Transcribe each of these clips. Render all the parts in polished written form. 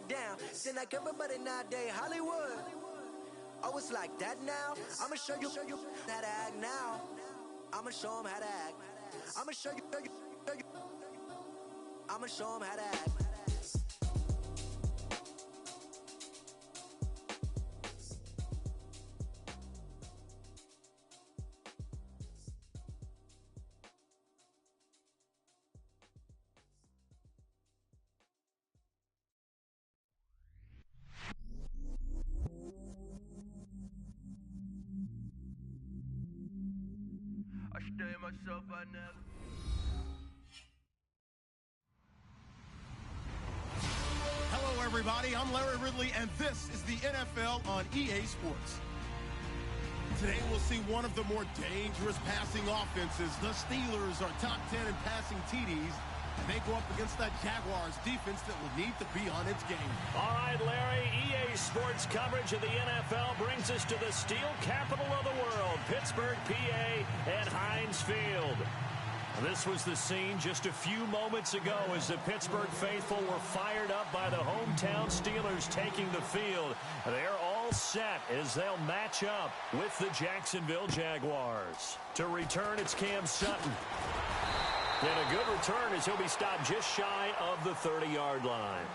down. Seem like everybody nowadays Hollywood. Oh, it's like that now. I'ma show you how to act now. I'ma show them how to act. I'ma show you. I'ma show them how to act. I stay myself, I never. Hello, everybody. I'm Larry Ridley, and this is the NFL on EA Sports. Today, we'll see one of the more dangerous passing offenses. The Steelers are top 10 in passing TDs, and they go up against that Jaguars defense that will need to be on its game. All right, Larry, EA Sports coverage of the NFL brings us to the steel capital of the world, Pittsburgh, PA, and Heinz Field. This was the scene just a few moments ago as the Pittsburgh faithful were fired up by the hometown Steelers taking the field. They're all set as they'll match up with the Jacksonville Jaguars. To return, it's Cam Sutton. And a good return as he'll be stopped just shy of the 30-yard line.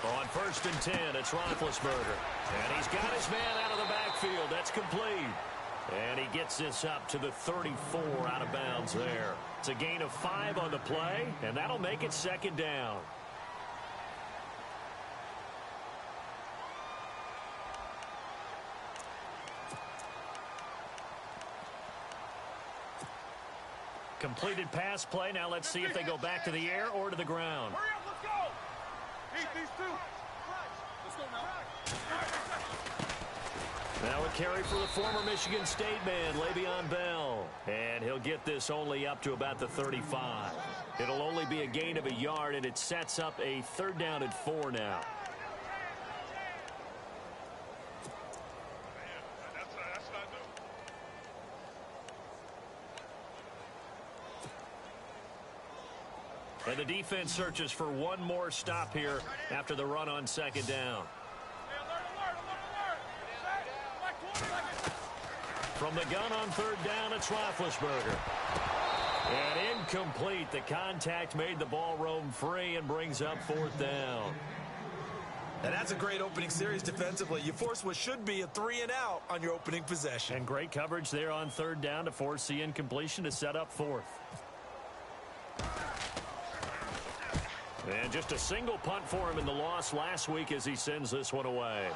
On 1st and 10, it's Roethlisberger. And he's got his man out of the backfield. That's complete. And he gets this up to the 34 out of bounds there. It's a gain of 5 on the play, and that'll make it 2nd down. Completed pass play. Now let's see if they go back to the air or to the ground. Hurry up, let's go! Beat these two. Let's go now. Now a carry for the former Michigan State man, Le'Veon Bell. And he'll get this only up to about the 35. It'll only be a gain of a yard, and it sets up a 3rd down and 4 now. And the defense searches for one more stop here after the run on 2nd down. From the gun on 3rd down, it's Roethlisberger. And incomplete. The contact made the ball roam free and brings up 4th down. And that's a great opening series defensively. You force what should be a 3-and-out on your opening possession. And great coverage there on 3rd down to force the incompletion to set up 4th. And just a single punt for him in the loss last week as he sends this one away.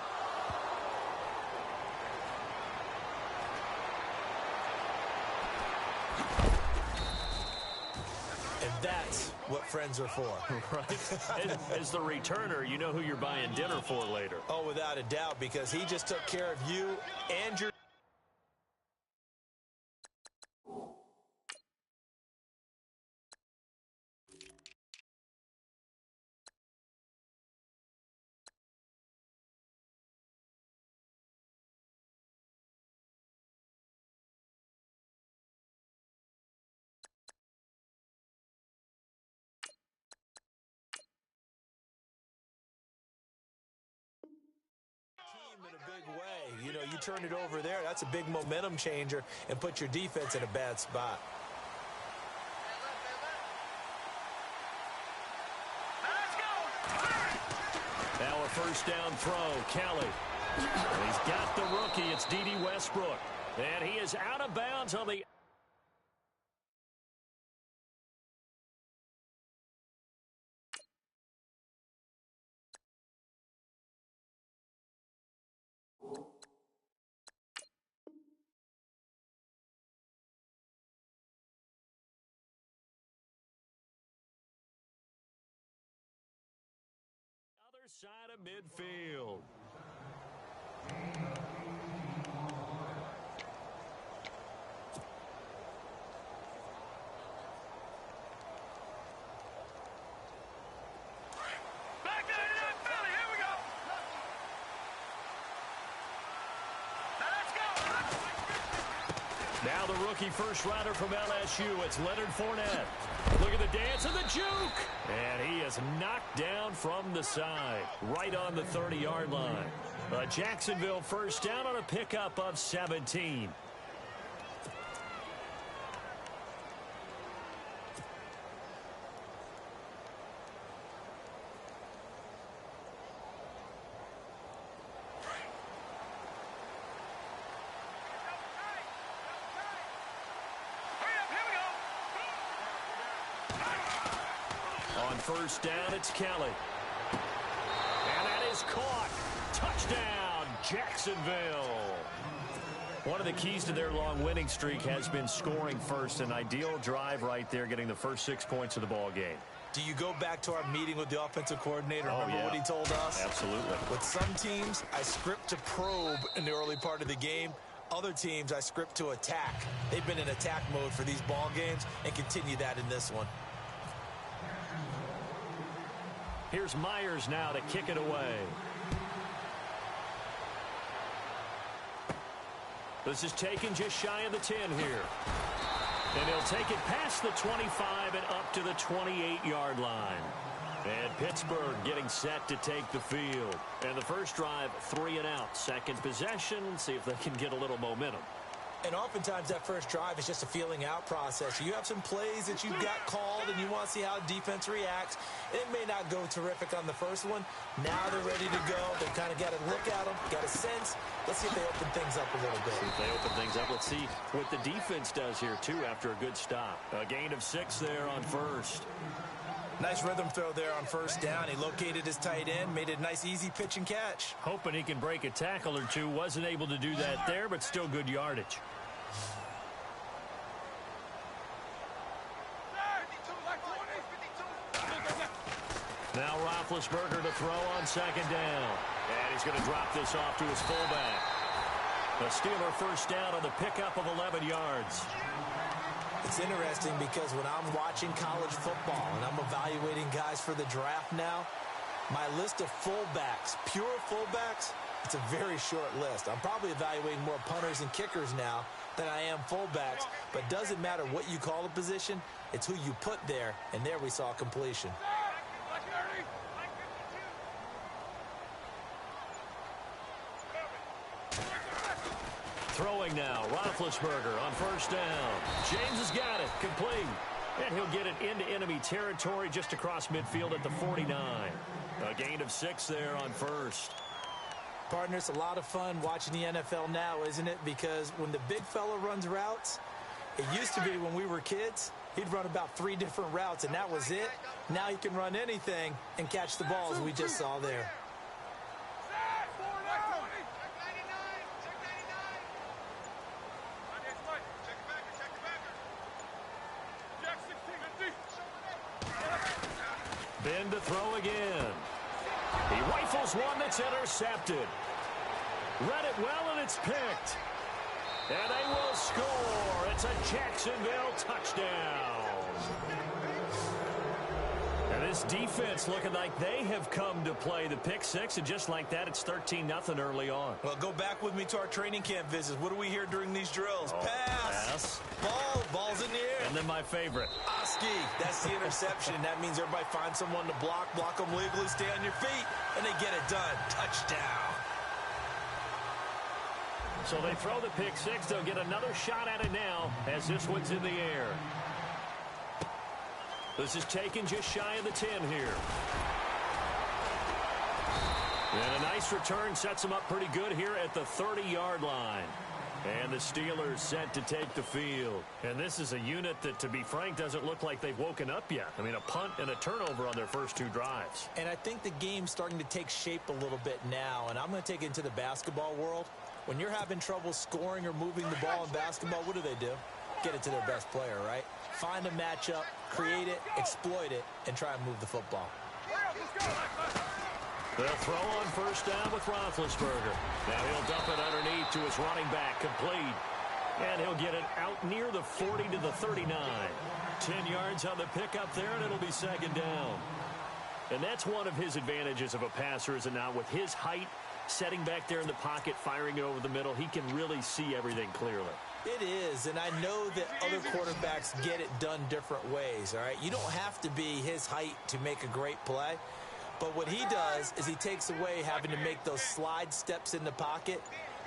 And that's what friends are for. Right? As the returner, you know who you're buying dinner for later. Oh, without a doubt, because he just took care of you and your... in a big way. You know, you turn it over there, that's a big momentum changer and put your defense in a bad spot. Now a 1st down throw, Kelly. And he's got the rookie, it's D.D. Westbrook. And he is out of bounds on the... side of midfield. the rookie first rounder from LSU. It's Leonard Fournette. Look at the dance and the juke. And he is knocked down from the side, right on the 30-yard line. A Jacksonville first down on a pickup of 17. On first down, it's Kelly. And that is caught. Touchdown, Jacksonville. One of the keys to their long winning streak has been scoring first. An ideal drive right there, getting the first 6 points of the ball game. Do you go back to our meeting with the offensive coordinator? Remember what he told us? Absolutely. With some teams, I script to probe in the early part of the game. Other teams, I script to attack. They've been in attack mode for these ball games and continue that in this one. Here's Myers now to kick it away. This is taken just shy of the 10 here. And he'll take it past the 25 and up to the 28-yard line. And Pittsburgh getting set to take the field. And the first drive, 3 and out. Second possession, see if they can get a little momentum. And oftentimes that first drive is just a feeling out process. You have some plays that you've got called and you want to see how defense reacts. It may not go terrific on the first one. Now they're ready to go. They've kind of got to look at them, got a sense. Let's see if they open things up a little bit. See if they open things up. Let's see what the defense does here, too, after a good stop. A gain of 6 there on first. Nice rhythm throw there on first down. He located his tight end, made it a nice, easy pitch and catch. Hoping he can break a tackle or two. Wasn't able to do that there, but still good yardage. Now Roethlisberger to throw on second down. And he's going to drop this off to his fullback. The Steeler first down on the pickup of 11 yards. It's interesting because when I'm watching college football and I'm evaluating guys for the draft now, my list of fullbacks, pure fullbacks, it's a very short list. I'm probably evaluating more punters and kickers now than I am fullbacks, but it doesn't matter what you call a position, it's who you put there, and there we saw completion. Throwing now, Roethlisberger on first down. James has got it, complete. And he'll get it into enemy territory just across midfield at the 49. A gain of 6 there on first. Partner, it's a lot of fun watching the NFL now, isn't it? Because when the big fella runs routes, it used to be when we were kids, he'd run about 3 different routes, and that was it. Now he can run anything and catch the balls we just saw there. Ben to throw again. He rifles one that's intercepted. Read it well, and it's picked. And they will score. It's a Jacksonville touchdown. And this defense looking like they have come to play the pick 6, and just like that, it's 13-0 early on. Well, go back with me to our training camp visits. What do we hear during these drills? Pass. Ball's in the air. And then my favorite. Oski, that's the interception. That means everybody finds someone to block them legally, stay on your feet, and they get it done. Touchdown. So they throw the pick 6. They'll get another shot at it now as this one's in the air. This is taken just shy of the 10 here. And a nice return sets them up pretty good here at the 30-yard line. And the Steelers set to take the field. And this is a unit that, to be frank, doesn't look like they've woken up yet. I mean, a punt and a turnover on their first 2 drives. And I think the game's starting to take shape a little bit now. And I'm going to take it into the basketball world. When you're having trouble scoring or moving the ball in basketball, what do? Get it to their best player, right? Find a matchup, create it, exploit it, and try and move the football. They'll throw on first down with Roethlisberger. Now he'll dump it underneath to his running back, complete. And he'll get it out near the 40 to the 39. 10 yards on the pickup there, and it'll be second down. And that's one of his advantages of a passer, is it not? With his height, setting back there in the pocket, firing it over the middle, he can really see everything clearly. It is, and I know that other quarterbacks get it done different ways, all right? You don't have to be his height to make a great play, but what he does is he takes away having to make those slide steps in the pocket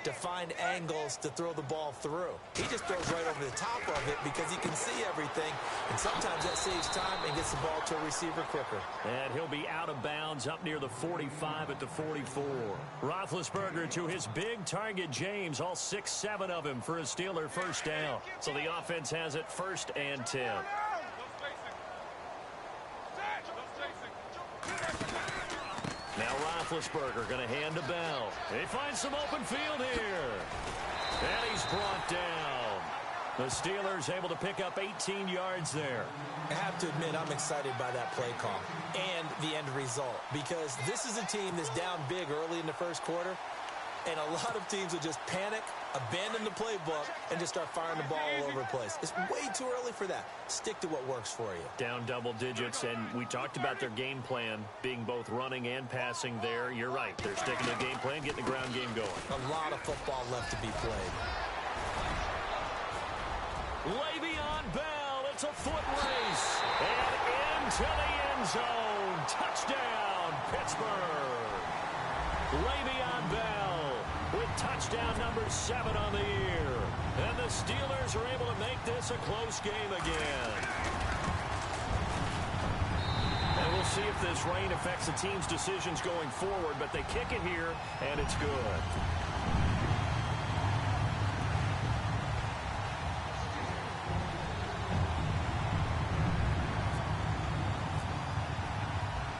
to find angles to throw the ball through. He just throws right over the top of it because he can see everything, and sometimes that saves time and gets the ball to a receiver quicker. And he'll be out of bounds up near the 45 at the 44. Roethlisberger to his big target, James, all 6-7 of him for a Steeler first down. So the offense has it 1st and 10. Now Roethlisberger going to hand to Bell. He finds some open field here. And he's brought down. The Steelers able to pick up 18 yards there. I have to admit, I'm excited by that play call and the end result, because this is a team that's down big early in the first quarter, and a lot of teams will just panic, abandon the playbook, and just start firing the ball all over the place. It's way too early for that. Stick to what works for you. Down double digits, and we talked about their game plan being both running and passing there. You're right. They're sticking to the game plan, getting the ground game going. A lot of football left to be played. Le'Veon Bell, it's a foot race, and into the end zone. Touchdown, Pittsburgh. Le'Veon Bell with touchdown number 7 on the year. And the Steelers are able to make this a close game again. And we'll see if this rain affects the team's decisions going forward, but they kick it here, and it's good.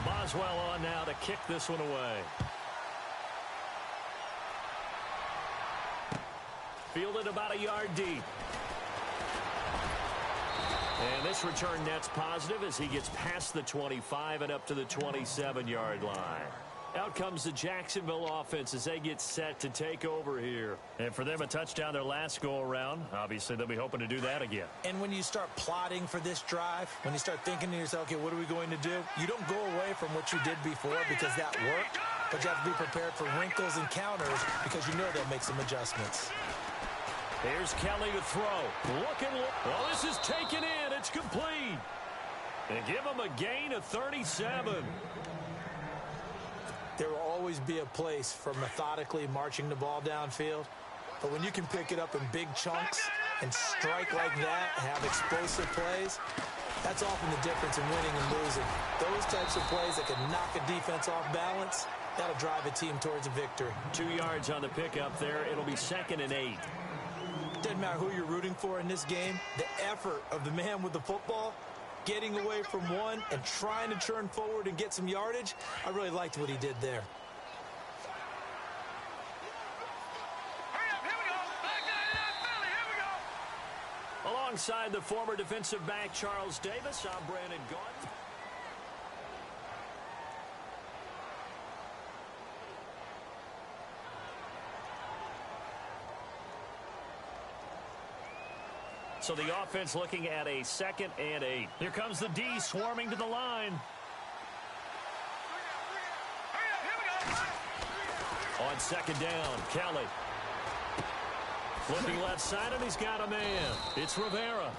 Boswell on now to kick this one away. Fielded about a yard deep. And this return net's positive as he gets past the 25 and up to the 27-yard line. Out comes the Jacksonville offense as they get set to take over here. And for them, a touchdown their last go-around. Obviously, they'll be hoping to do that again. And when you start plotting for this drive, when you start thinking to yourself, okay, what are we going to do? You don't go away from what you did before because that worked, but you have to be prepared for wrinkles and counters because you know they'll make some adjustments. Here's Kelly to throw. Well, this is taken in. It's complete. And give him a gain of 37. There will always be a place for methodically marching the ball downfield. But when you can pick it up in big chunks and strike like that, have explosive plays, that's often the difference in winning and losing. Those types of plays that can knock a defense off balance, that'll drive a team towards a victory. 2 yards on the pickup there. It'll be 2nd and 8. Doesn't matter who you're rooting for in this game. The effort of the man with the football, getting away from one and trying to turn forward and get some yardage, I really liked what he did there. Alongside the former defensive back Charles Davis, I'm Brandon Gaudin. So the offense looking at a 2nd and 8. Here comes the D swarming to the line. On 2nd down, Kelly. Flipping left side, and he's got a man. It's Rivera.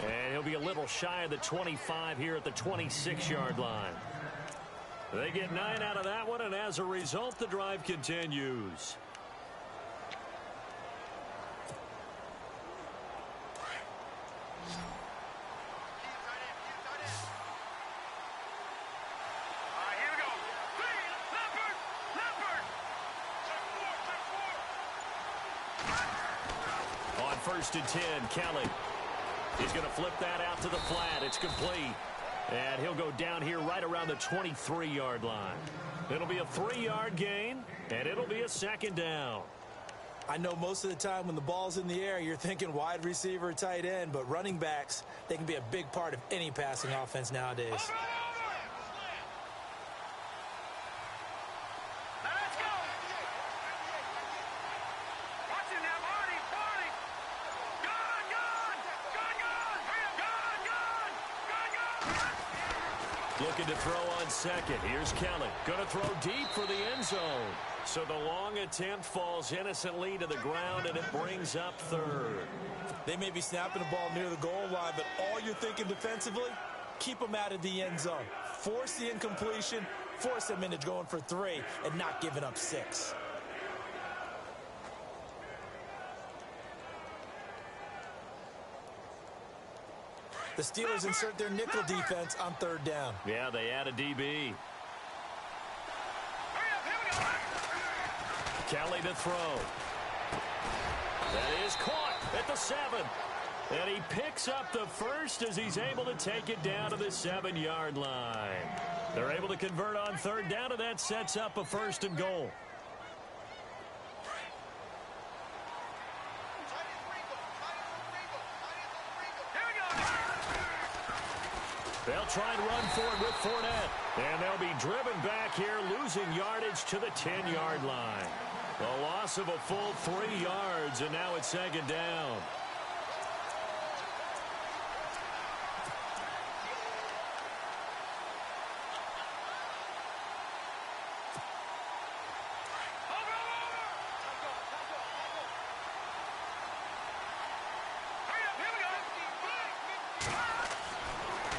And he'll be a little shy of the 25 here at the 26-yard line. They get 9 out of that one, and as a result, the drive continues. On 1st and 10, Kelly. He's going to flip that out to the flat. It's complete. And he'll go down here right around the 23-yard line. It'll be a 3-yard gain, and it'll be a 2nd down. I know most of the time when the ball's in the air, you're thinking wide receiver, tight end, but running backs, they can be a big part of any passing offense nowadays. Looking to throw on 2nd. Here's Kelly. Going to throw deep for the end zone. So the long attempt falls innocently to the ground, and it brings up third. They may be snapping the ball near the goal line, but all you're thinking defensively, keep them out of the end zone. Force the incompletion, force them into going for 3, and not giving up 6. The Steelers insert their nickel defense on 3rd down. Yeah, they add a DB. Kelly to throw. That is caught at the 7. And he picks up the first as he's able to take it down to the 7-yard line. They're able to convert on 3rd down, and that sets up a 1st and goal. They'll try and run forward with Fournette. And they'll be driven back here, losing yardage to the 10-yard line. A loss of a full 3 yards, and now it's 2nd down.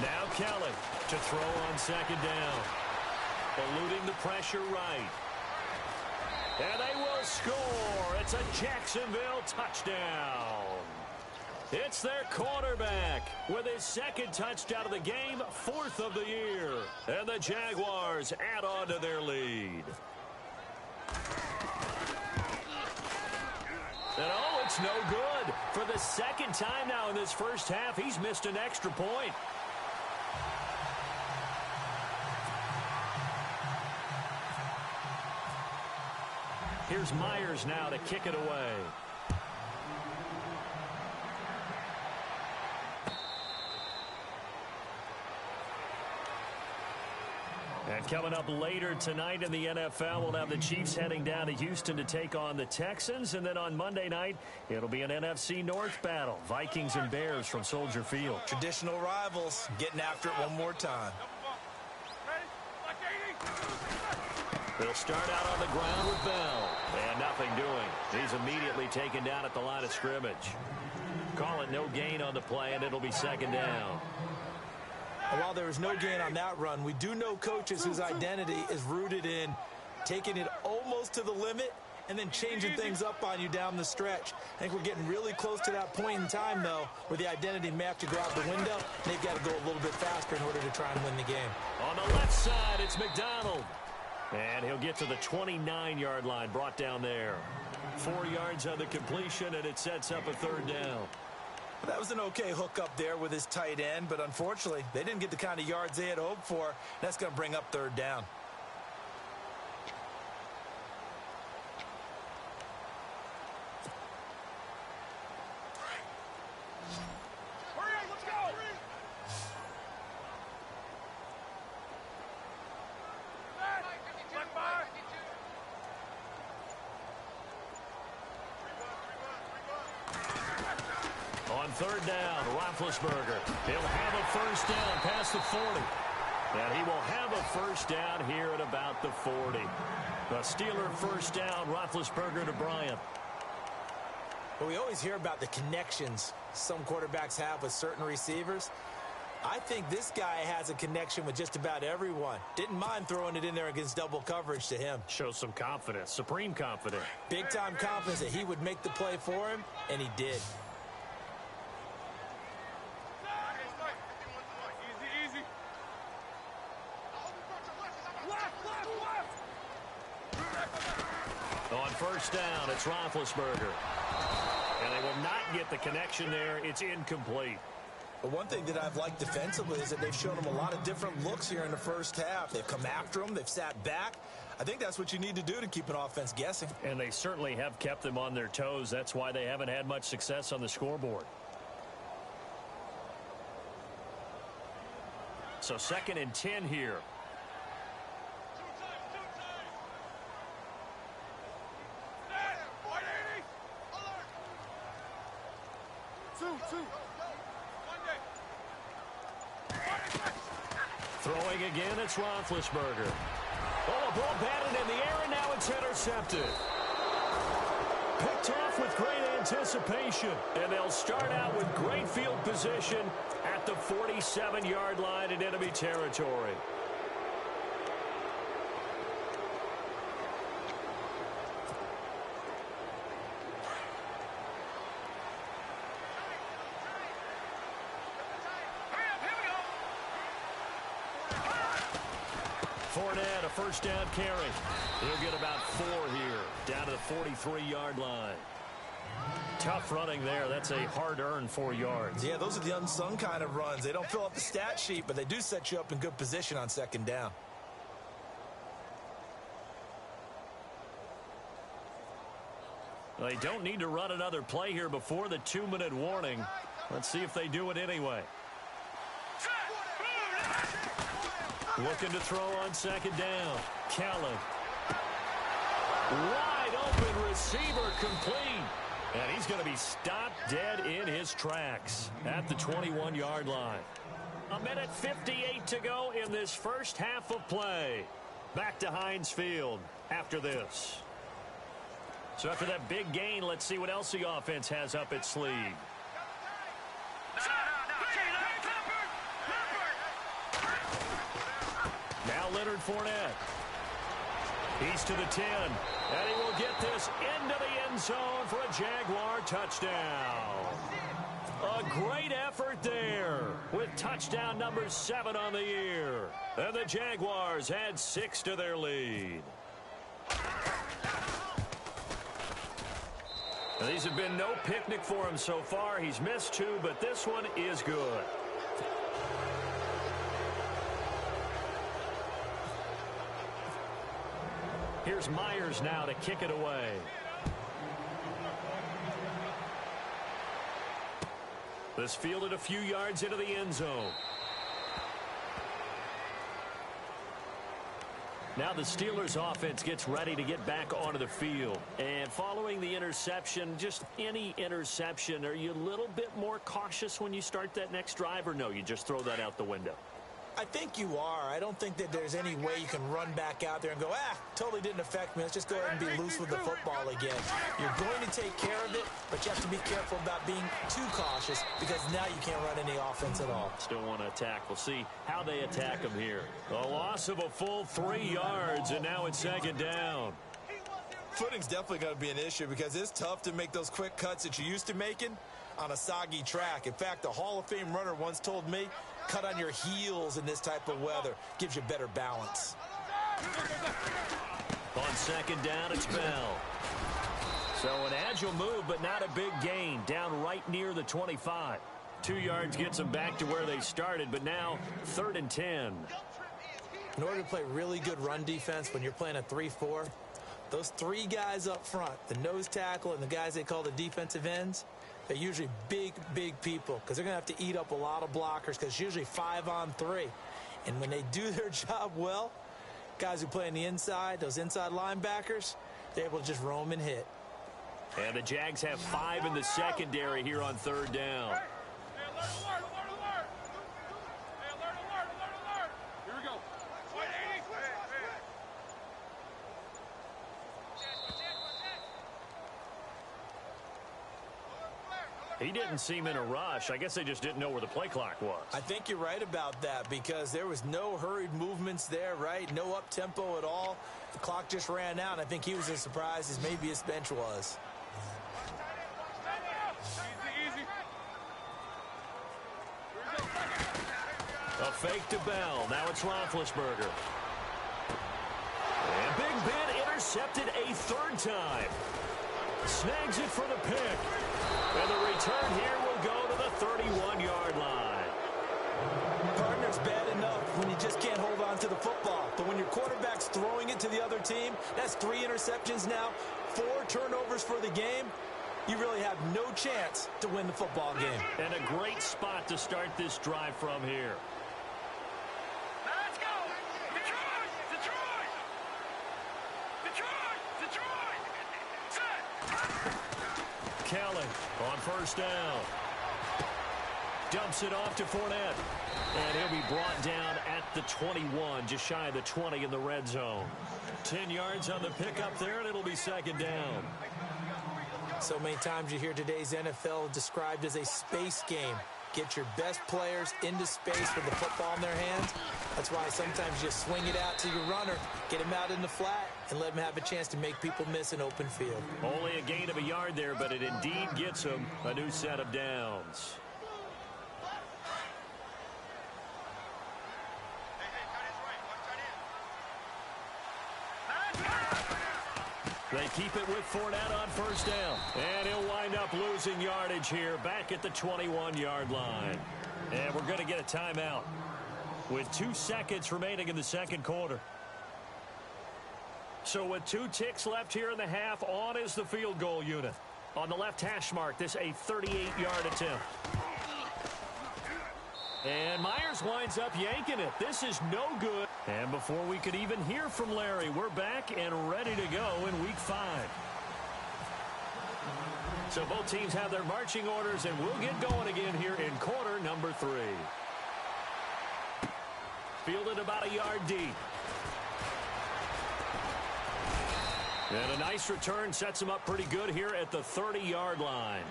Now Kelly to throw on 2nd down. Eluding the pressure right. And they will score. It's a Jacksonville touchdown. It's their quarterback with his 2nd touchdown of the game, 4th of the year. And the Jaguars add on to their lead. And oh, it's no good. For the 2nd time now in this first half, he's missed an extra point. Here's Myers now to kick it away. And coming up later tonight in the NFL, we'll have the Chiefs heading down to Houston to take on the Texans. And then on Monday night, it'll be an NFC North battle. Vikings and Bears from Soldier Field. Traditional rivals getting after it one more time. They'll start out on the ground with Bell. And nothing doing. He's immediately taken down at the line of scrimmage. Call it no gain on the play, and it'll be 2nd down. And while there is no gain on that run, we do know coaches whose identity is rooted in taking it almost to the limit and then changing things up on you down the stretch. I think we're getting really close to that point in time, though, where the identity may have to go out the window. And they've got to go a little bit faster in order to try and win the game. On the left side, it's McDonald. And he'll get to the 29-yard line, brought down there. 4 yards on the completion, and it sets up a 3rd down. That was an okay hook up there with his tight end, but unfortunately, they didn't get the kind of yards they had hoped for. That's going to bring up 3rd down. On 3rd down, Roethlisberger. He'll have a 1st down past the 40. And he will have a 1st down here at about the 40. A Steeler 1st down, Roethlisberger to Bryant. Well, we always hear about the connections some quarterbacks have with certain receivers. I think this guy has a connection with just about everyone. Didn't mind throwing it in there against double coverage to him. Shows some confidence, supreme confidence. Big-time confidence that he would make the play for him, and he did. On 1st down, it's Roethlisberger. And they will not get the connection there. It's incomplete. But one thing that I've liked defensively is that they've shown him a lot of different looks here in the first half. They've come after him. They've sat back. I think that's what you need to do to keep an offense guessing. And they certainly have kept them on their toes. That's why they haven't had much success on the scoreboard. So 2nd and 10 here. Throwing again, it's Roethlisberger. Oh, a ball batted in the air, and now it's intercepted. Picked off with great anticipation, and they'll start out with great field position at the 47-yard line in enemy territory. Fournette, a first down carry. He'll get about 4 here, down to the 43-yard line. Tough running there. That's a hard-earned 4 yards. Yeah, those are the unsung kind of runs. They don't fill up the stat sheet, but they do set you up in good position on second down. They don't need to run another play here before the 2-minute warning. Let's see if they do it anyway. Looking to throw on second down. Callan. Wide open receiver complete. And he's going to be stopped dead in his tracks at the 21-yard line. 1:58 to go in this first half of play. Back to Heinz Field after this. So after that big gain, let's see what else the offense has up its sleeve. Now Leonard Fournette. He's to the 10. And he will get this into the end zone for a Jaguar touchdown. A great effort there with touchdown number 7 on the year. And the Jaguars add 6 to their lead. Now, these have been no picnic for him so far. He's missed 2, but this one is good. Here's Myers now to kick it away. This fielded a few yards into the end zone. Now the Steelers offense gets ready to get back onto the field. And following the interception, just any interception, are you a little bit more cautious when you start that next drive, or no, you just throw that out the window? I think you are. I don't think that there's any way you can run back out there and go, totally didn't affect me. Let's just go ahead and be loose with the football again. You're going to take care of it, but you have to be careful about being too cautious because now you can't run any offense at all. Still want to attack. We'll see how they attack him here. A loss of a full 3 yards, and now it's second down. Footing's definitely going to be an issue because it's tough to make those quick cuts that you're used to making on a soggy track. In fact, a Hall of Fame runner once told me, cut on your heels in this type of weather. Gives you better balance. On second down, it's Bell. So an agile move, but not a big gain. Down right near the 25. 2 yards gets them back to where they started, but now 3rd and 10. In order to play really good run defense when you're playing a 3-4, those 3 guys up front, the nose tackle and the guys they call the defensive ends, they're usually big, big people because they're going to have to eat up a lot of blockers because it's usually 5-on-3. And when they do their job well, guys who play on the inside, those inside linebackers, they're able to just roam and hit. And the Jags have 5 in the secondary here on 3rd down. He didn't seem in a rush. I guess they just didn't know where the play clock was. I think you're right about that because there was no hurried movements there, right? No up-tempo at all. The clock just ran out, and I think he was as surprised as maybe his bench was. A fake to Bell. Now it's Roethlisberger. And Big Ben intercepted a 3rd time. Snags it for the pick. And the return here will go to the 31-yard line. Partner's bad enough when you just can't hold on to the football. But when your quarterback's throwing it to the other team, that's 3 interceptions now, 4 turnovers for the game. You really have no chance to win the football game. And a great spot to start this drive from here. Let's go! Detroit! Detroit! Detroit! Detroit! Set! Kelly on 1st down. Dumps it off to Fournette. And he'll be brought down at the 21, just shy of the 20 in the red zone. 10 yards on the pickup there, and it'll be second down. So many times you hear today's NFL described as a space game. Get your best players into space with the football in their hands. That's why sometimes you swing it out to your runner, get him out in the flat, and let him have a chance to make people miss an open field. Only a gain of a yard there, but it indeed gets him a new set of downs. They keep it with Fournette on first down. And he'll wind up losing yardage here back at the 21-yard line. And we're going to get a timeout with 2 seconds remaining in the second quarter. So with 2 ticks left here in the half, on is the field goal unit. On the left hash mark, this a 38-yard attempt. And Myers winds up yanking it. This is no good. And before we could even hear from Larry, we're back and ready to go in week 5. So both teams have their marching orders, and we'll get going again here in quarter number 3. Fielded about a yard deep. And a nice return sets him up pretty good here at the 30-yard line.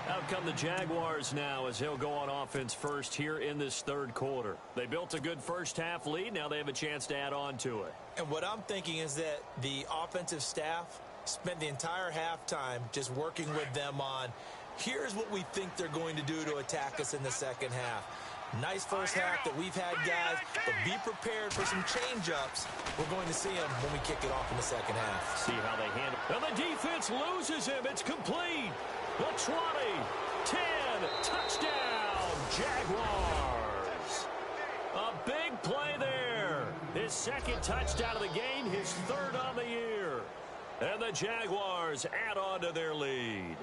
Out come the Jaguars now as they'll go on offense first here in this third quarter. They built a good first half lead. Now they have a chance to add on to it. And what I'm thinking is that the offensive staff spent the entire halftime just working with them on, here's what we think they're going to do to attack us in the second half. Nice first half that we've had, guys, but be prepared for some change-ups. We're going to see them when we kick it off in the second half. See how they handle it. And the defense loses him. It's complete. The 20, 10, touchdown, Jaguars. A big play there. His second touchdown of the game, his third on the year. And the Jaguars add on to their lead.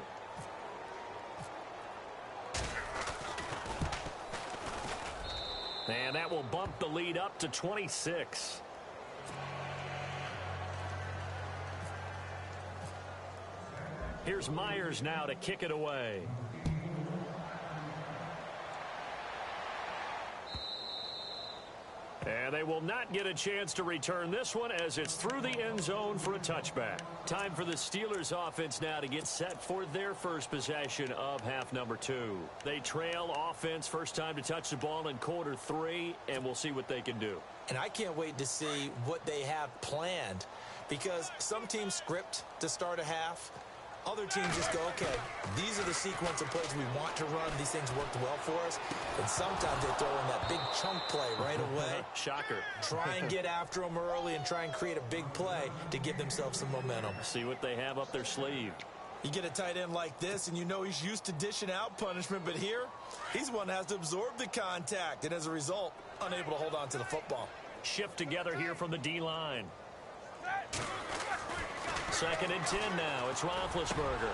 And that will bump the lead up to 26. Here's Myers now to kick it away. And they will not get a chance to return this one as it's through the end zone for a touchback. Time for the Steelers offense now to get set for their first possession of half number 2. They trail offense first time to touch the ball in quarter 3, and we'll see what they can do. And I can't wait to see what they have planned, because some teams script to start a half. Other teams just go, okay, these are the sequence of plays we want to run. These things worked well for us. And sometimes they throw in that big chunk play right away. Shocker. Try and get after them early and try and create a big play to give themselves some momentum. See what they have up their sleeve. You get a tight end like this, and you know he's used to dishing out punishment. But here, he's one that has to absorb the contact. And as a result, unable to hold on to the football. Shift together here from the D-line. Second and 10 now. It's Roethlisberger.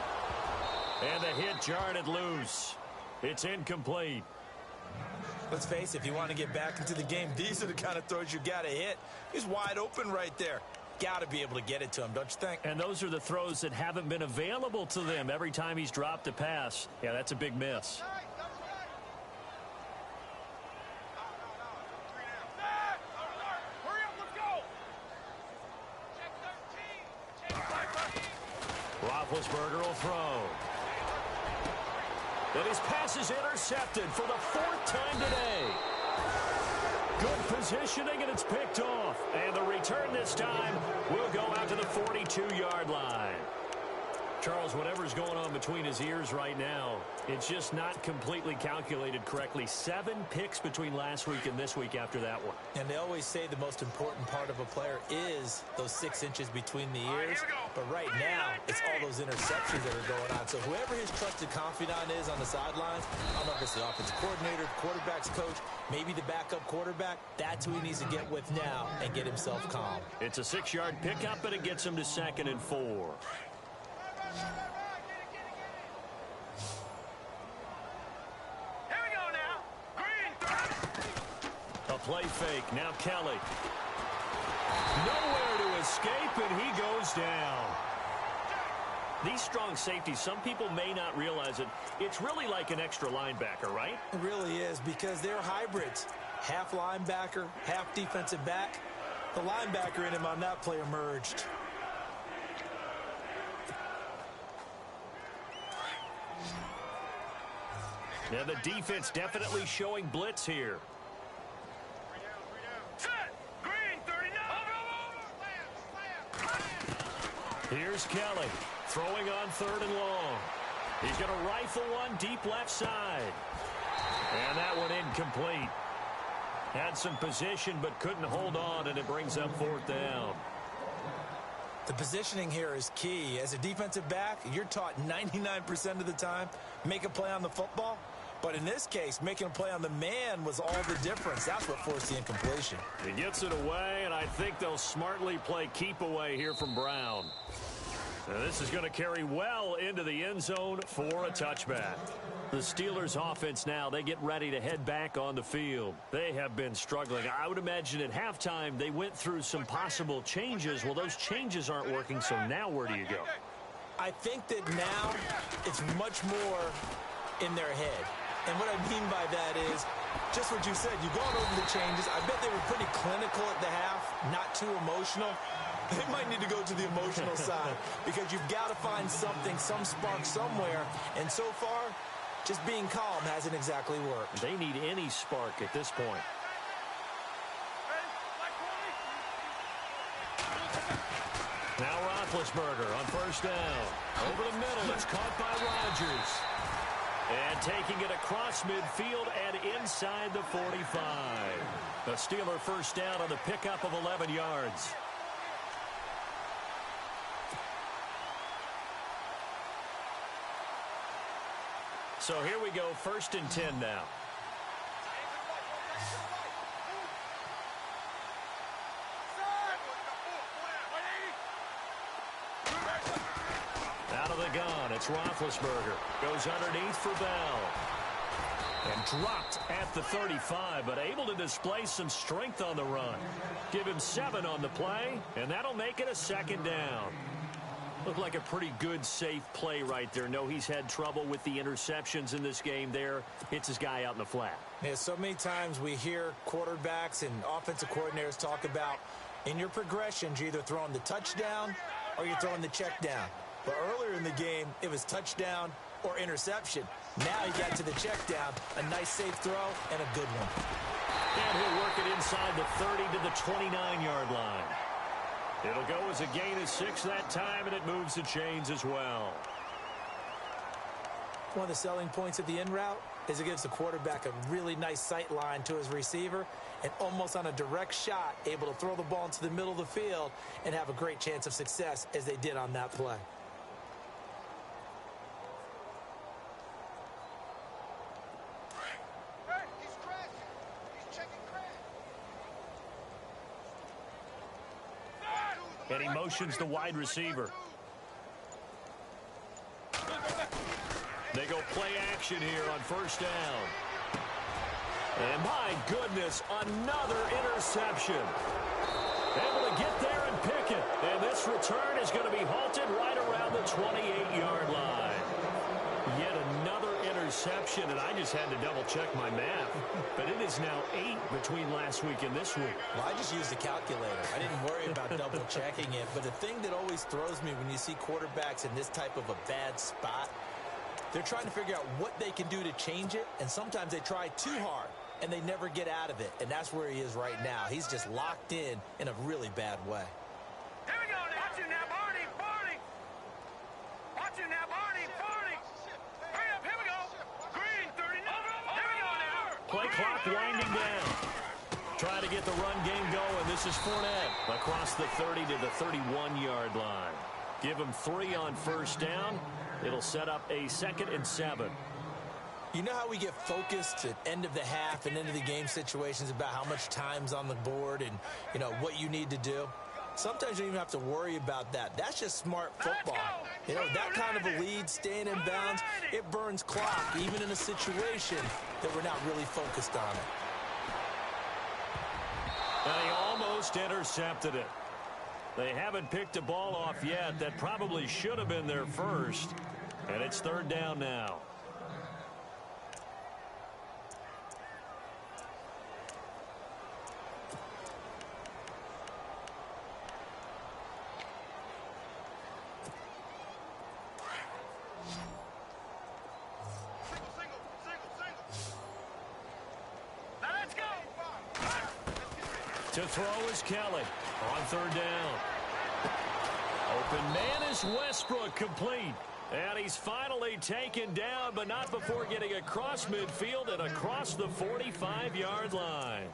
And the hit jarred it loose. It's incomplete. Let's face it, if you want to get back into the game, these are the kind of throws you got to hit. He's wide open right there. Got to be able to get it to him, don't you think? And those are the throws that haven't been available to them every time he's dropped a pass. Yeah, that's a big miss. Roethlisberger will throw. And his pass is intercepted for the 4th time today. Good positioning, and it's picked off. And the return this time will go out to the 42-yard line. Charles, whatever's going on between his ears right now, it's just not completely calculated correctly. 7 picks between last week and this week after that one. And they always say the most important part of a player is those 6 inches between the ears. But right now, it's all those interceptions that are going on. So whoever his trusted confidant is on the sidelines, I don't know if it's the offensive coordinator, quarterback's coach, maybe the backup quarterback, that's who he needs to get with now and get himself calm. It's a 6-yard pickup, but it gets him to 2nd and 4. A play fake. Now Kelly. Nowhere to escape, and he goes down. These strong safeties, some people may not realize it. It's really like an extra linebacker, right? It really is, because they're hybrids. Half linebacker, half defensive back. The linebacker in him on that play emerged. Yeah, the defense definitely showing blitz here. Here's Kelly throwing on 3rd and long. He's going to rifle one deep left side. And that one incomplete. Had some position but couldn't hold on, and it brings up 4th down. The positioning here is key. As a defensive back, you're taught 99% of the time, make a play on the football. But in this case, making a play on the man was all the difference. That's what forced the incompletion. He gets it away, and I think they'll smartly play keep away here from Brown. Now this is going to carry well into the end zone for a touchback. The Steelers offense now, they get ready to head back on the field. They have been struggling. I would imagine at halftime they went through some possible changes. Well, those changes aren't working, so now where do you go? I think that now it's much more in their head. And what I mean by that is just what you said. You've gone over the changes. I bet they were pretty clinical at the half, not too emotional. They might need to go to the emotional side because you've got to find something, some spark somewhere. And so far, just being calm hasn't exactly worked. They need any spark at this point. Now Roethlisberger on 1st down. Over the middle, it's caught by Rodgers. And taking it across midfield and inside the 45. A Steeler 1st down on the pickup of 11 yards. So here we go, 1st and 10 now. Out of the gun, it's Roethlisberger. Goes underneath for Bell. And dropped at the 35, but able to display some strength on the run. Give him 7 on the play, and that'll make it a 2nd down. Looked like a pretty good, safe play right there. No, he's had trouble with the interceptions in this game there. Hits his guy out in the flat. Yeah, so many times we hear quarterbacks and offensive coordinators talk about in your progressions, you're either throwing the touchdown or you're throwing the check down. But earlier in the game, it was touchdown or interception. Now he got to the check down, a nice safe throw, and a good one. And he'll work it inside the 30 to the 29-yard line. It'll go as a gain of 6 that time, and it moves the chains as well. One of the selling points of the in route is it gives the quarterback a really nice sight line to his receiver and almost on a direct shot able to throw the ball into the middle of the field and have a great chance of success as they did on that play. And he motions the wide receiver. They go play action here on 1st down. And my goodness, another interception. Able to get there and pick it. And this return is going to be halted right around the 28-yard line. Yet another interception, and I just had to double-check my math. But it is now 8 between last week and this week. Well, I just used a calculator. I didn't worry about double-checking it. But the thing that always throws me when you see quarterbacks in this type of a bad spot, they're trying to figure out what they can do to change it, and sometimes they try too hard, and they never get out of it. And that's where he is right now. He's just locked in a really bad way. Here we go, watch you now, Barney, Barney. Watch you now, Barney, Barney. Hurry up, here we go. Green, 30, here we go now. Play clock winding down. Try to get the run game going. This is Fournette across the 30 to the 31-yard line. Give him 3 on 1st down. It'll set up a 2nd and 7. You know how we get focused at end of the half and end of the game situations about how much time's on the board and, you know, what you need to do? Sometimes you don't even have to worry about that. That's just smart football. You know, that kind of a lead, staying in bounds, it burns clock, even in a situation that we're not really focused on it. And he almost intercepted it. They haven't picked a ball off yet. That probably should have been their first. And it's third down now. To throw is Kelly on third down. Open man is Westbrook, complete. And he's finally taken down, but not before getting across midfield and across the 45-yard line.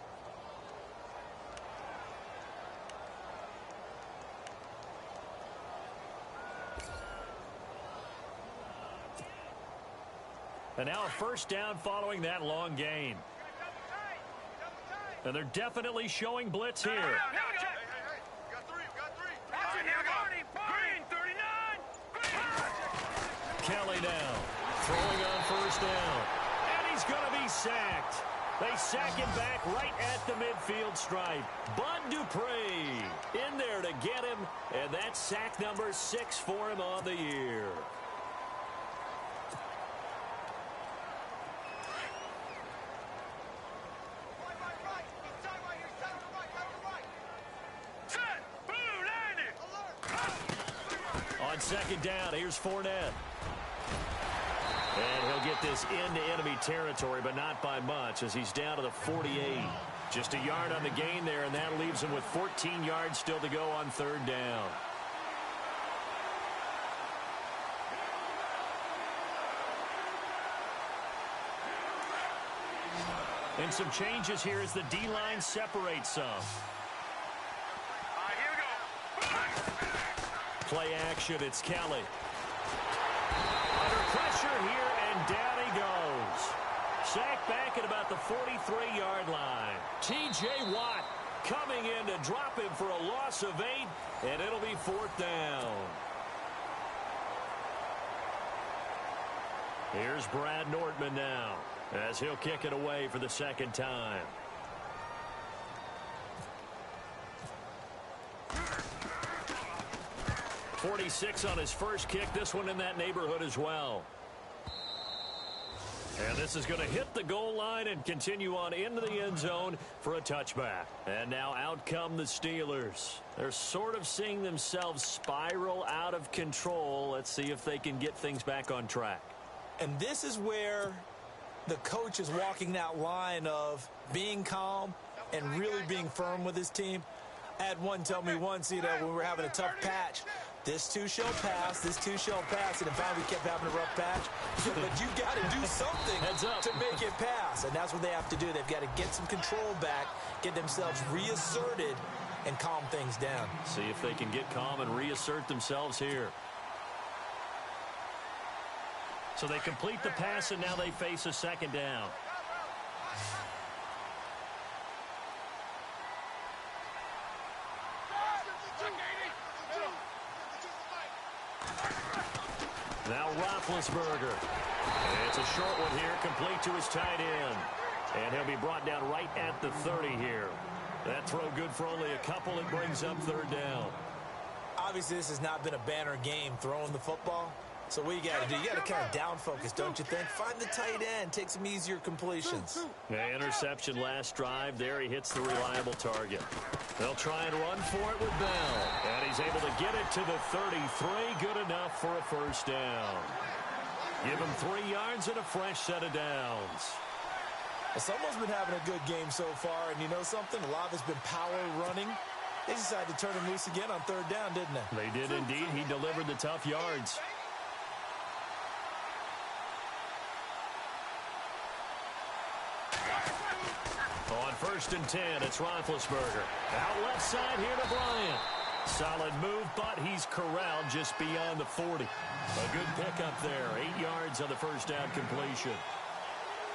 And now a first down following that long gain. And they're definitely showing blitz here. Got three. Green, 39. Kelly now throwing on first down. And he's going to be sacked. They sack him back right at the midfield stripe. Bud Dupree in there to get him. And that's sack number 6 for him on the year. Second down, here's Fournette. And he'll get this into enemy territory, but not by much, as he's down to the 48. Just a yard on the gain there, and that leaves him with 14 yards still to go on third down. And some changes here as the D-line separates some. Play action, it's Kelly. Under pressure here, and down he goes. Sacked back at about the 43-yard line. T.J. Watt coming in to drop him for a loss of 8, and it'll be fourth down. Here's Brad Nortman now, as he'll kick it away for the second time. 46 on his first kick. This one in that neighborhood as well. And this is going to hit the goal line and continue on into the end zone for a touchback. And now out come the Steelers. They're sort of seeing themselves spiral out of control. Let's see if they can get things back on track. And this is where the coach is walking that line of being calm and really being firm with his team. I had one tell me once, when we were having a tough patch, this too shall pass, this too shall pass, and in fact we kept having a rough patch. But you got to do something to make it pass, and that's what they have to do. They've got to get some control back, get themselves reasserted, and calm things down. See if they can get calm and reassert themselves here. So they complete the pass, and now they face a second down. Now Roethlisberger. And it's a short one here, complete to his tight end. And he'll be brought down right at the 30 here. That throw good for only a couple. It brings up third down. Obviously, this has not been a banner game throwing the football. So what you got to do, you got to kind of down focus, don't you think? Find the tight end, take some easier completions. Yeah, interception last drive. There he hits the reliable target. They'll try and run for it with Bell. And he's able to get it to the 33. Good enough for a first down. Give him 3 yards and a fresh set of downs. Well, someone's been having a good game so far, and you know something? A lot of it's been power running. They decided to turn him loose again on third down, didn't they? They did indeed. He delivered the tough yards. On 1st and 10, it's Roethlisberger. Out left side here to Bryant. Solid move, but he's corralled just beyond the 40. A good pickup there. 8 yards on the first down completion.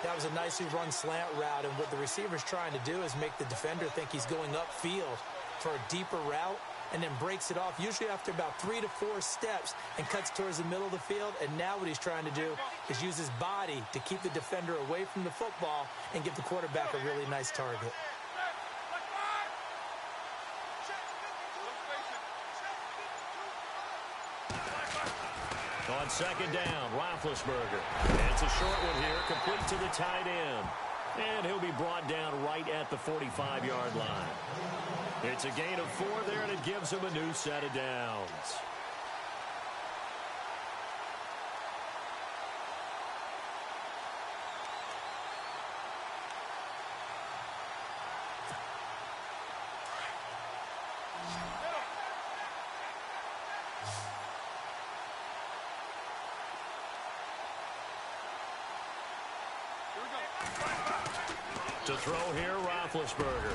That was a nicely run slant route, and what the receiver's trying to do is make the defender think he's going upfield for a deeper route, and then breaks it off, usually after about 3 to 4 steps, and cuts towards the middle of the field. And now what he's trying to do is use his body to keep the defender away from the football and give the quarterback a really nice target. On second down, Roethlisberger. It's a short one here, complete to the tight end. And he'll be brought down right at the 45-yard line. It's a gain of 4 there, and it gives him a new set of downs. To throw here, Roethlisberger.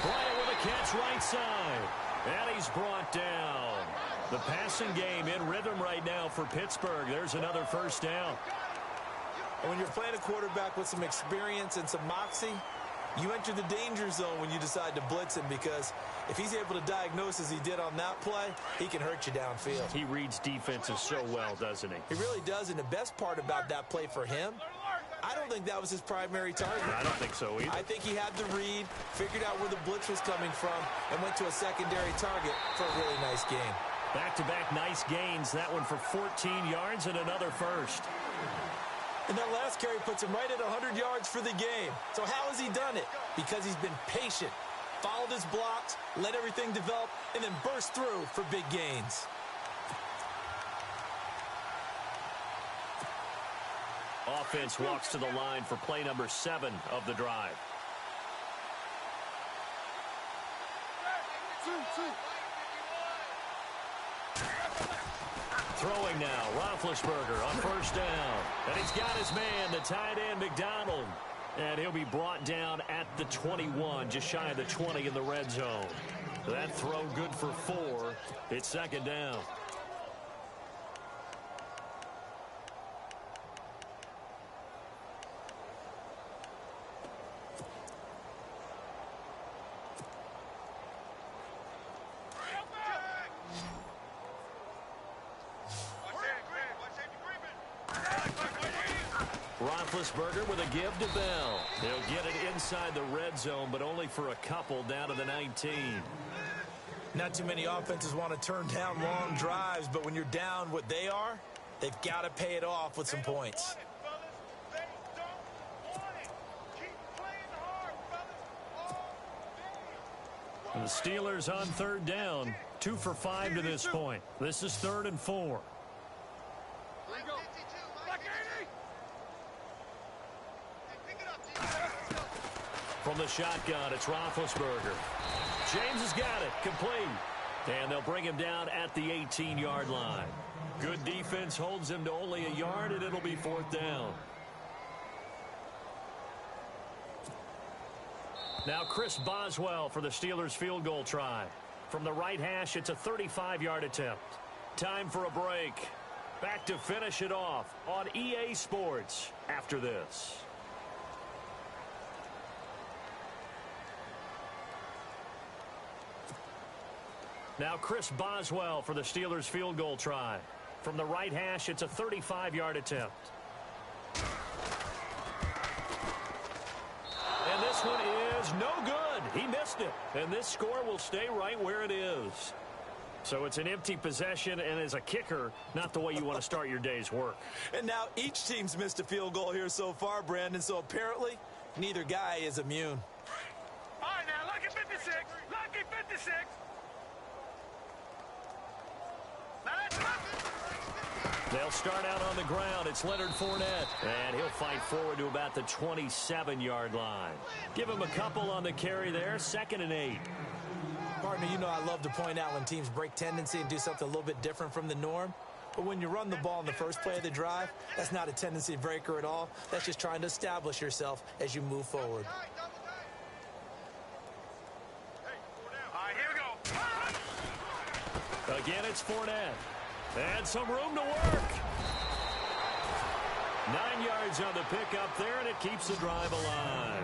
Bryant with a catch right side. And he's brought down. The passing game in rhythm right now for Pittsburgh. There's another first down. And when you're playing a quarterback with some experience and some moxie, you enter the danger zone when you decide to blitz him, because if he's able to diagnose as he did on that play, he can hurt you downfield. He reads defenses so well, doesn't he? He really does, and the best part about that play for him, I don't think that was his primary target. I don't think so either. I think he had the read, figured out where the blitz was coming from, and went to a secondary target for a really nice game. Back-to-back nice gains. That one for 14 yards and another first. And that last carry puts him right at 100 yards for the game. So how has he done it? Because he's been patient, followed his blocks, let everything develop, and then burst through for big gains. Offense walks to the line for play number 7 of the drive. Throwing now, Roethlisberger on first down. And he's got his man, the tight end, McDonald. And he'll be brought down at the 21, just shy of the 20 in the red zone. That throw good for 4. It's second down. Roethlisberger with a give to Bell. He'll get it inside the red zone, but only for a couple down to the 19. Not too many offenses want to turn down long drives, but when you're down what they are, they've got to pay it off with some points. And the Steelers on third down, 2 for 5 to this point. This is 3rd and 4. From the shotgun, it's Roethlisberger. James has got it, complete. And they'll bring him down at the 18-yard line. Good defense holds him to only a yard, and it'll be 4th down. Now Chris Boswell for the Steelers field goal try. From the right hash, it's a 35-yard attempt. Time for a break. Back to finish it off on EA Sports after this. Now Chris Boswell for the Steelers field goal try. From the right hash, it's a 35-yard attempt. And this one is no good. He missed it. And this score will stay right where it is. So it's an empty possession, and as a kicker, not the way you want to start your day's work. And now each team's missed a field goal here so far, Brandon, so apparently neither guy is immune. All right, now, lucky 56. Lucky 56. They'll start out on the ground. It's Leonard Fournette. And he'll fight forward to about the 27-yard line. Give him a couple on the carry there. 2nd and 8. Partner, you know I love to point out when teams break tendency and do something a little bit different from the norm. But when you run the ball in the first play of the drive, that's not a tendency breaker at all. That's just trying to establish yourself as you move forward. All right, here we go. Again, it's Fournette. And some room to work. 9 yards on the pickup there, and it keeps the drive alive.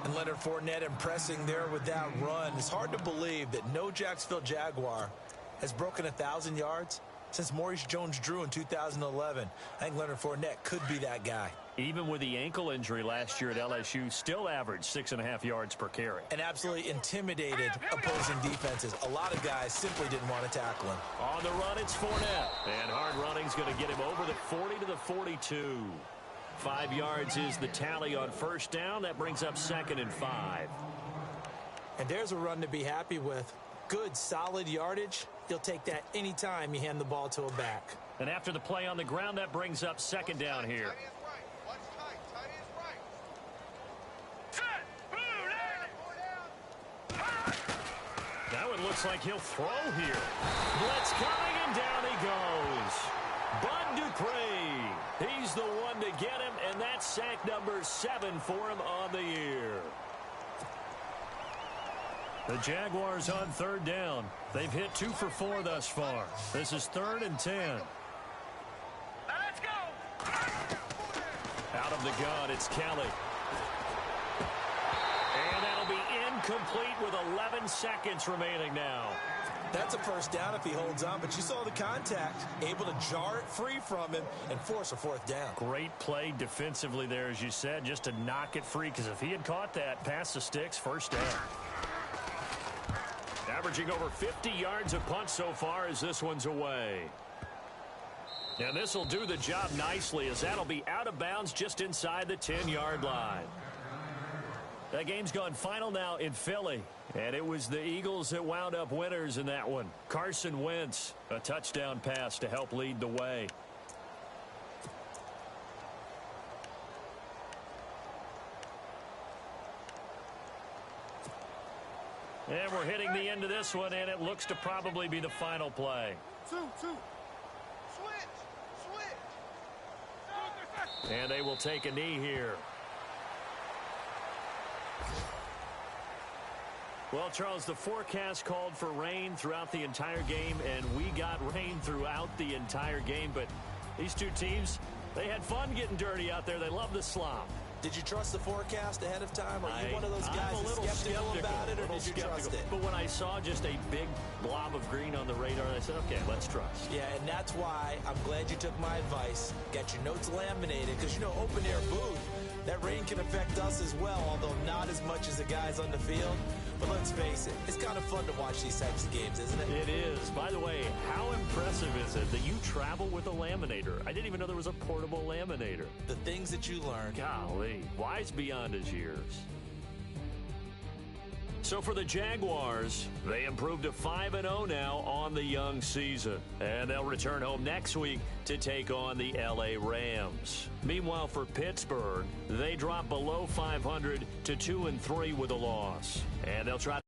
And Leonard Fournette impressing there with that run. It's hard to believe that no Jacksonville Jaguar has broken 1,000 yards since Maurice Jones-Drew in 2011. I think Leonard Fournette could be that guy. Even with the ankle injury last year at LSU, still averaged 6.5 yards per carry. And absolutely intimidated opposing defenses. A lot of guys simply didn't want to tackle him. On the run, it's Fournette. And hard running's going to get him over the 40 to the 42. 5 yards is the tally on first down. That brings up 2nd and 5. And there's a run to be happy with. Good, solid yardage. You'll take that anytime you hand the ball to a back. And after the play on the ground, that brings up 2nd down here. Now it looks like he'll throw here. Blitz coming, and down he goes. Bud Dupree. He's the one to get him, and that's sack number 7 for him on the year. The Jaguars on 3rd down. They've hit 2 for 4 thus far. This is 3rd and 10. Let's go. Out of the gun, it's Kelly. And that'll be incomplete with 11 seconds remaining now. That's a first down if he holds on, but you saw the contact. Able to jar it free from him and force a 4th down. Great play defensively there, as you said, just to knock it free, because if he had caught that, past the sticks, 1st down. Averaging over 50 yards a punt so far as this one's away. And this will do the job nicely, as that'll be out of bounds just inside the 10-yard line. That game's gone final now in Philly, and it was the Eagles that wound up winners in that one. Carson Wentz, a touchdown pass to help lead the way. And we're hitting the end of this one, and it looks to probably be the final play. Switch. And they will take a knee here. Well, Charles, the forecast called for rain throughout the entire game, and we got rain throughout the entire game. But these two teams, they had fun getting dirty out there. They love the slop. Did you trust the forecast ahead of time? Are you one of those guys that's skeptical about it, or did you trust it? But when I saw just a big blob of green on the radar, I said, okay, let's trust. Yeah, and that's why I'm glad you took my advice. Get your notes laminated, because, you know, open-air booth, that rain can affect us as well, although not as much as the guys on the field. But let's face it, it's kind of fun to watch these types of games, isn't it? It is. By the way, how impressive is it that you travel with a laminator? I didn't even know there was a portable laminator. The things that you learn. Golly, wise beyond his years. So for the Jaguars, they improved to 5-0 now on the young season. And they'll return home next week to take on the LA Rams. Meanwhile, for Pittsburgh, they drop below 500 to 2-3 with a loss. And they'll try